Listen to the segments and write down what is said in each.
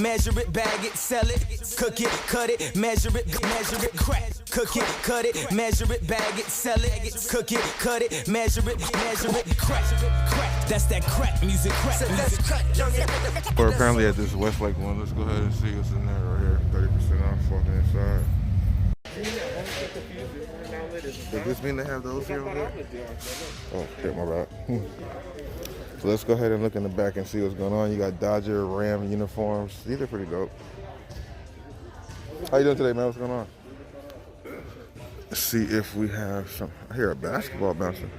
measure it, bag it, sell it, cook it, cut it, measure it, crack. Cook it, cut it, measure it, bag it, sell it, cook it, cut it, measure it, crack. That's that crack music, crack music. We're apparently at this Westlake one. Let's go ahead and see what's in there right here. 30% off walking inside. Does this mean they have those here over there? Oh, shit, my bad. So let's go ahead and look in the back and see what's going on. You got Dodger, Ram uniforms. These are pretty dope. How you doing today, man? What's going on? Let's see if we have some. I hear a basketball bouncing.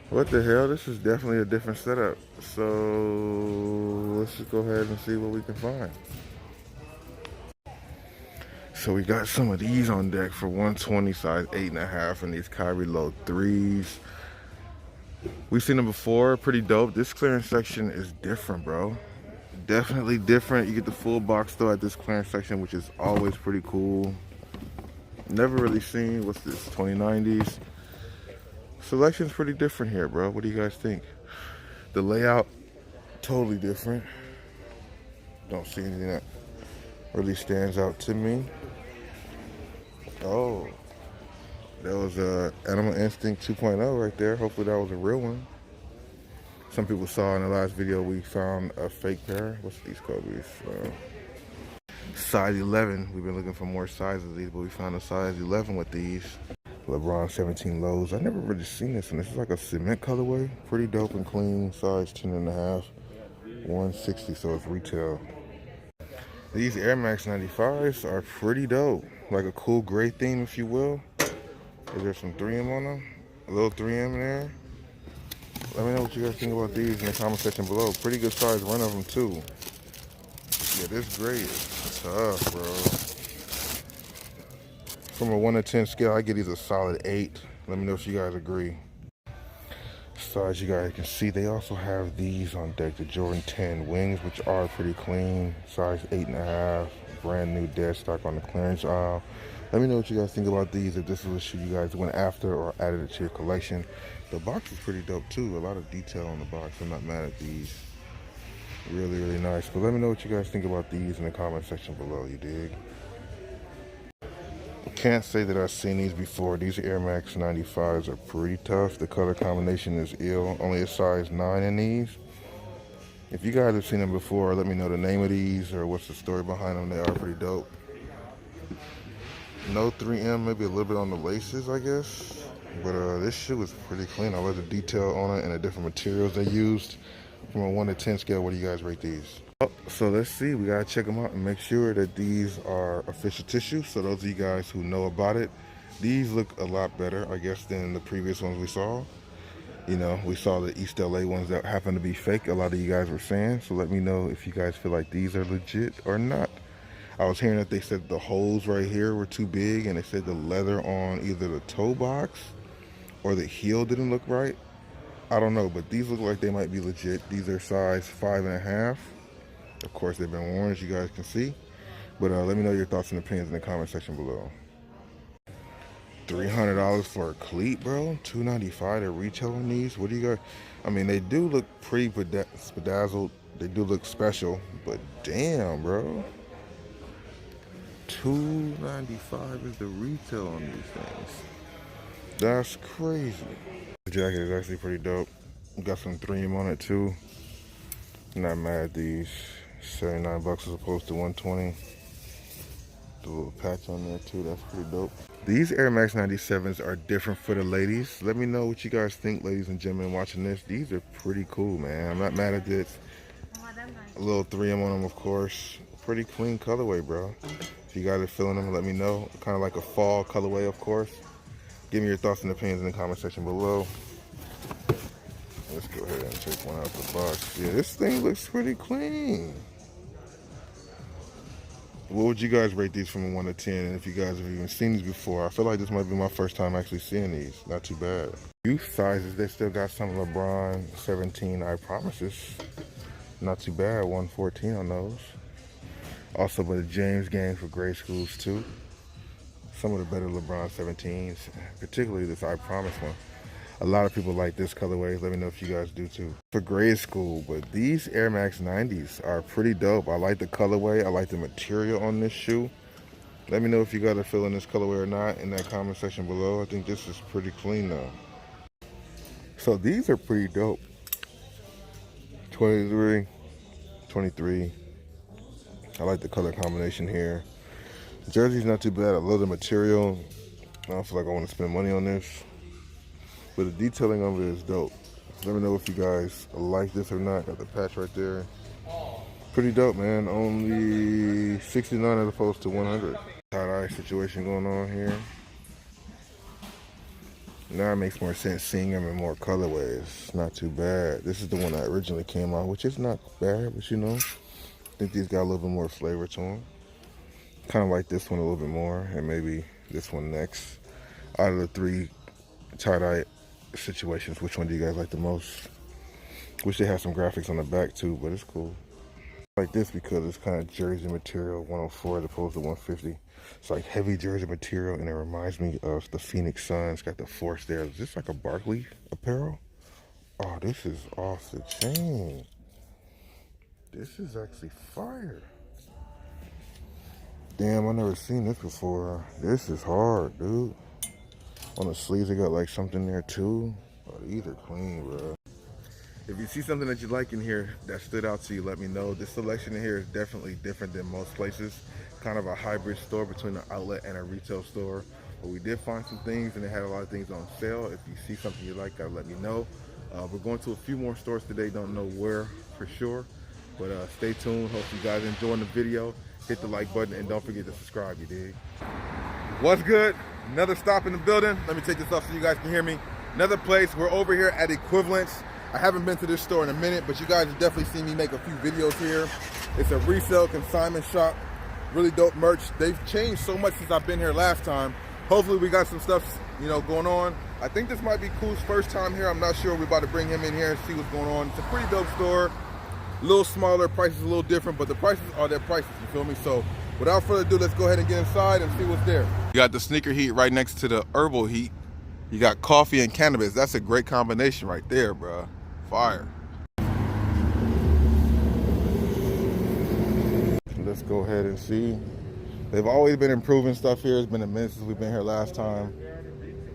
What the hell? This is definitely a different setup. So let's just go ahead and see what we can find. So we got some of these on deck for 120 size 8.5 and these Kyrie low 3s. We've seen them before, pretty dope. This clearance section is different, bro. Definitely different. You get the full box though at this clearance section, which is always pretty cool. Never really seen, what's this, 2090s. Selection's pretty different here, bro. What do you guys think? The layout, totally different. Don't see anything that really stands out to me. Oh, that was a Animal Instinct 2.0 right there. Hopefully that was a real one. Some people saw in the last video we found a fake pair. What's these Kobe's? Size 11. We've been looking for more sizes of these, but we found a size 11 with these. LeBron 17 lows. I never really seen this, and this is like a cement colorway. Pretty dope and clean. Size 10.5. 160, so it's retail. These Air Max 95s are pretty dope. Like a cool gray theme, if you will. Is there some 3M on them? A little 3M in there? Let me know what you guys think about these in the comment section below. Pretty good size run of them too. Yeah, this gray is tough, bro. From a 1 to 10 scale, I give these a solid 8. Let me know if you guys agree. So as you guys can see, they also have these on deck, the Jordan 10 wings, which are pretty clean. Size 8.5, brand new dead stock on the clearance aisle. Let me know what you guys think about these, if this is a shoe you guys went after or added it to your collection. The box is pretty dope too, a lot of detail on the box. I'm not mad at these. Really, really nice. But let me know what you guys think about these in the comment section below, you dig? Can't say that I've seen these before. These Air Max 95s are pretty tough. The color combination is ill. Only a size 9 in these. If you guys have seen them before, let me know the name of these or what's the story behind them. They are pretty dope. No 3M, maybe a little bit on the laces, I guess. But this shoe is pretty clean. I love the detail on it and the different materials they used. From a 1 to 10 scale, what do you guys rate these? So let's see, we gotta check them out and make sure that these are official tissue. So those of you guys who know about it, these look a lot better, I guess, than the previous ones we saw. You know, we saw the East LA ones that happen to be fake, a lot of you guys were saying. So let me know if you guys feel like these are legit or not. I was hearing that they said the holes right here were too big, and they said the leather on either the toe box or the heel didn't look right. I don't know, but these look like they might be legit. These are size 5.5. Of course, they've been worn, as you guys can see. But let me know your thoughts and opinions in the comment section below. $300 for a cleat, bro. $295 to retail on these. What do you guys? I mean, they do look pretty bedazzled. They do look special, but damn, bro. $295 is the retail on these things. That's crazy. The jacket is actually pretty dope. Got some 3M on it too. Not mad at these. $79 as opposed to $120. The little patch on there too, that's pretty dope. These Air Max 97s are different for the ladies. Let me know what you guys think, ladies and gentlemen, watching this. These are pretty cool, man. I'm not mad at this. A little 3M on them, of course. Pretty clean colorway, bro. If you guys are feeling them, let me know. Kind of like a fall colorway, of course. Give me your thoughts and opinions in the comment section below. Let's go ahead and take one out the box. Yeah, this thing looks pretty clean. What would you guys rate these from a 1 to 10? And if you guys have even seen these before, I feel like this might be my first time actually seeing these. Not too bad. Youth sizes, they still got some LeBron 17 I Promises. Not too bad, 114 on those. Also, but the James game for grade schools too. Some of the better LeBron 17s, particularly this I Promise one. A lot of people like this colorway. Let me know if you guys do too. For grade school, but these Air Max 90s are pretty dope. I like the colorway. I like the material on this shoe. Let me know if you guys are feeling this colorway or not in that comment section below. I think this is pretty clean though. So these are pretty dope. 23, 23. I like the color combination here. Jersey's not too bad. I love the material. I don't feel like I want to spend money on this. But the detailing of it is dope. Let me know if you guys like this or not. Got the patch right there. Pretty dope, man. Only 69 as opposed to 100. Tie-dye situation going on here. Now it makes more sense seeing them in more colorways. Not too bad. This is the one that originally came out, which is not bad, but you know, I think these got a little bit more flavor to them. Kind of like this one a little bit more, and maybe this one next. Out of the three tie-dye situations, which one do you guys like the most? Wish they had some graphics on the back too, but it's cool. I like this because it's kind of jersey material, 104 as opposed to 150. It's like heavy jersey material, and it reminds me of the Phoenix Suns. It's got the force there. Is this like a Barkley apparel? Oh, this is off the chain. This is actually fire. Damn, I never seen this before. This is hard, dude. On the sleeves, they got like something there too. Oh, these are clean, bro. If you see something that you like in here that stood out to you, let me know. This selection in here is definitely different than most places. Kind of a hybrid store between an outlet and a retail store. But we did find some things, and they had a lot of things on sale. If you see something you like, let me know. We're going to a few more stores today. Don't know where for sure. But stay tuned. Hope you guys enjoying the video. Hit the like button, and don't forget to subscribe, you dig? What's good? Another stop in the building. Let me take this off so you guys can hear me. Another place. We're over here at Equvalence. I haven't been to this store in a minute, but you guys have definitely seen me make a few videos here. It's a resale consignment shop. Really dope merch. They've changed so much since I've been here last time. Hopefully we got some stuff, you know, going on. I think this might be Cool's first time here. I'm not sure. We're about to bring him in here and see what's going on. It's a pretty dope store. A little smaller, prices a little different, but the prices are their prices, you feel me? So without further ado, let's go ahead and get inside and see what's there. You got the sneaker heat right next to the herbal heat. You got coffee and cannabis. That's a great combination right there, bro. Fire. Let's go ahead and see. They've always been improving stuff here. It's been a minute since we've been here last time.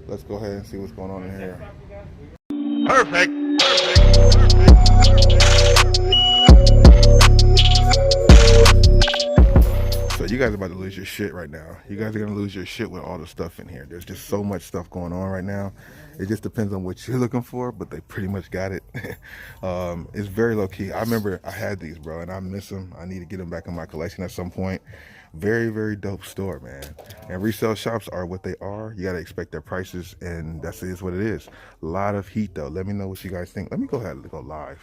Let's go ahead and see what's going on in here. Perfect. So you guys are about to lose your shit right now. You guys are gonna lose your shit with all the stuff in here. There's just so much stuff going on right now. It just depends on what you're looking for, but they pretty much got it. It's very low key. I remember I had these, bro, and I miss them. I need to get them back in my collection at some point. Very, very dope store, man. And resale shops are what they are. You gotta expect their prices, and that's what it is. A lot of heat though. Let me know what you guys think. Let me go ahead and go live.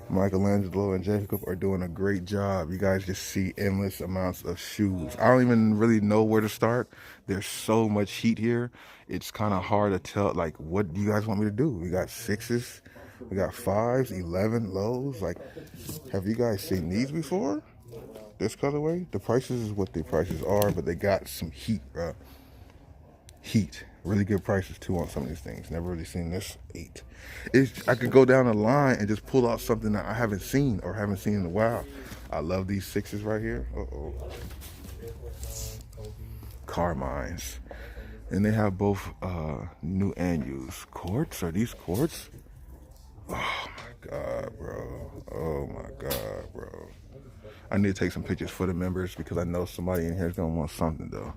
Michelangelo and Jacob are doing a great job. You guys just see endless amounts of shoes. I don't even really know where to start. There's so much heat here. It's kind of hard to tell, like, what do you guys want me to do? We got 6s, we got 5s, 11 lows. Like, have you guys seen these before? This colorway? The prices is what the prices are, but they got some heat, bro. Heat. Really good prices too on some of these things. Never really seen this 8. I could go down the line and just pull out something that I haven't seen or haven't seen in a while. I love these 6s right here. Carmines. And they have both new and used. Quartz? Are these quartz? Oh my God, bro. Oh my God, bro. I need to take some pictures for the members because I know somebody in here is gonna want something though.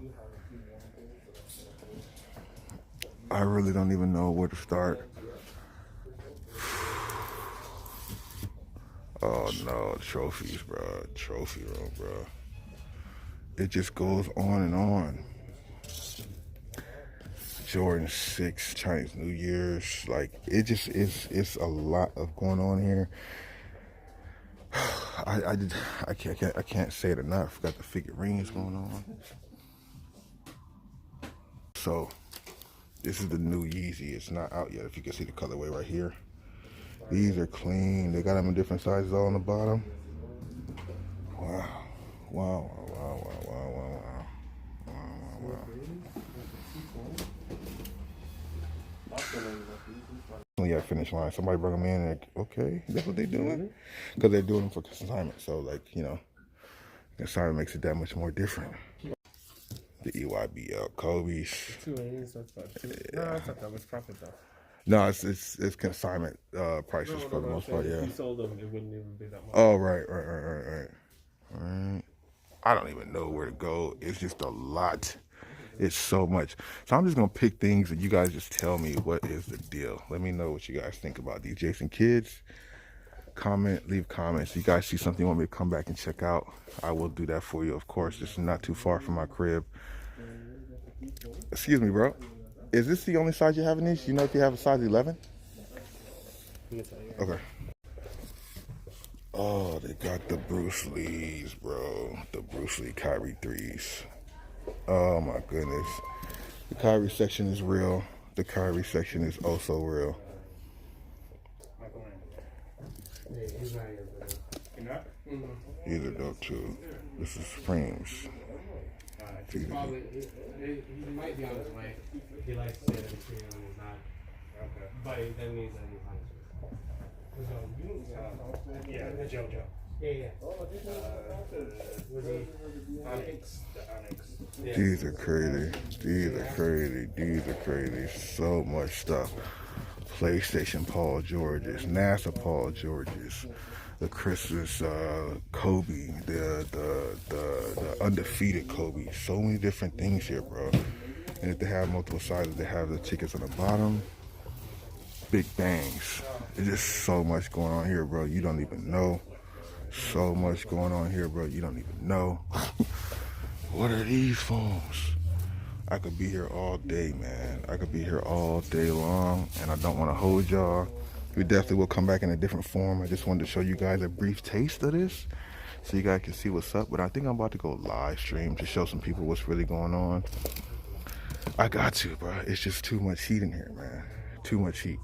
I really don't even know where to start. Oh no, trophies, bro. Trophy room, bro. It just goes on and on. Jordan 6, Chinese New Year's. Like, it just is, it's a lot of going on here. I can't say it enough. Got the figurines going on. So this is the new Yeezy. It's not out yet. If you can see the colorway right here. These are clean. They got them in different sizes all on the bottom. Wow. Wow, wow, wow, wow, wow, wow, wow, wow, wow. Yeah, finish line. Somebody brought them in and like, okay, that's what they're doing? Because they're doing them for consignment. So, like, you know, consignment makes it that much more different. The EYBL Kobe's. No, that was profit though. No, it's consignment prices for the most part, yeah. If you sold them, it wouldn't even be that much. Oh, right. All right. I don't even know where to go. It's just a lot. It's so much. So I'm just going to pick things and you guys just tell me what is the deal. Let me know what you guys think about these Jason kids. Comment, leave comments. If you guys see something you want me to come back and check out, I will do that for you, of course. This is not too far from my crib. Excuse me, bro. Is this the only size you have in these? You know if you have a size 11? Okay. Oh, they got the Bruce Lee's, bro. The Bruce Lee Kyrie 3s. Oh my goodness. The Kyrie section is real. The Kyrie section is also real. These are dope too. This is Supremes. He might be on his way. He likes to say that he's not. Okay. But then he's yeah, the JoJo. Yeah. Was he Onyx? The Onyx. Yeah. These are crazy. These are crazy. So much stuff. PlayStation Paul Georges, NASA Paul Georges, the Christmas Kobe, the undefeated Kobe. So many different things here, bro. And if they have multiple sizes, they have the tickets on the bottom. Big bangs. There's just so much going on here, bro. You don't even know. So much going on here, bro. You don't even know. What are these foams? I could be here all day, man. I could be here all day long, and I don't want to hold y'all. We definitely will come back in a different form. I just wanted to show you guys a brief taste of this so you guys can see what's up. But I think I'm about to go live stream to show some people what's really going on. I got to, bro. It's just too much heat in here, man. Too much heat.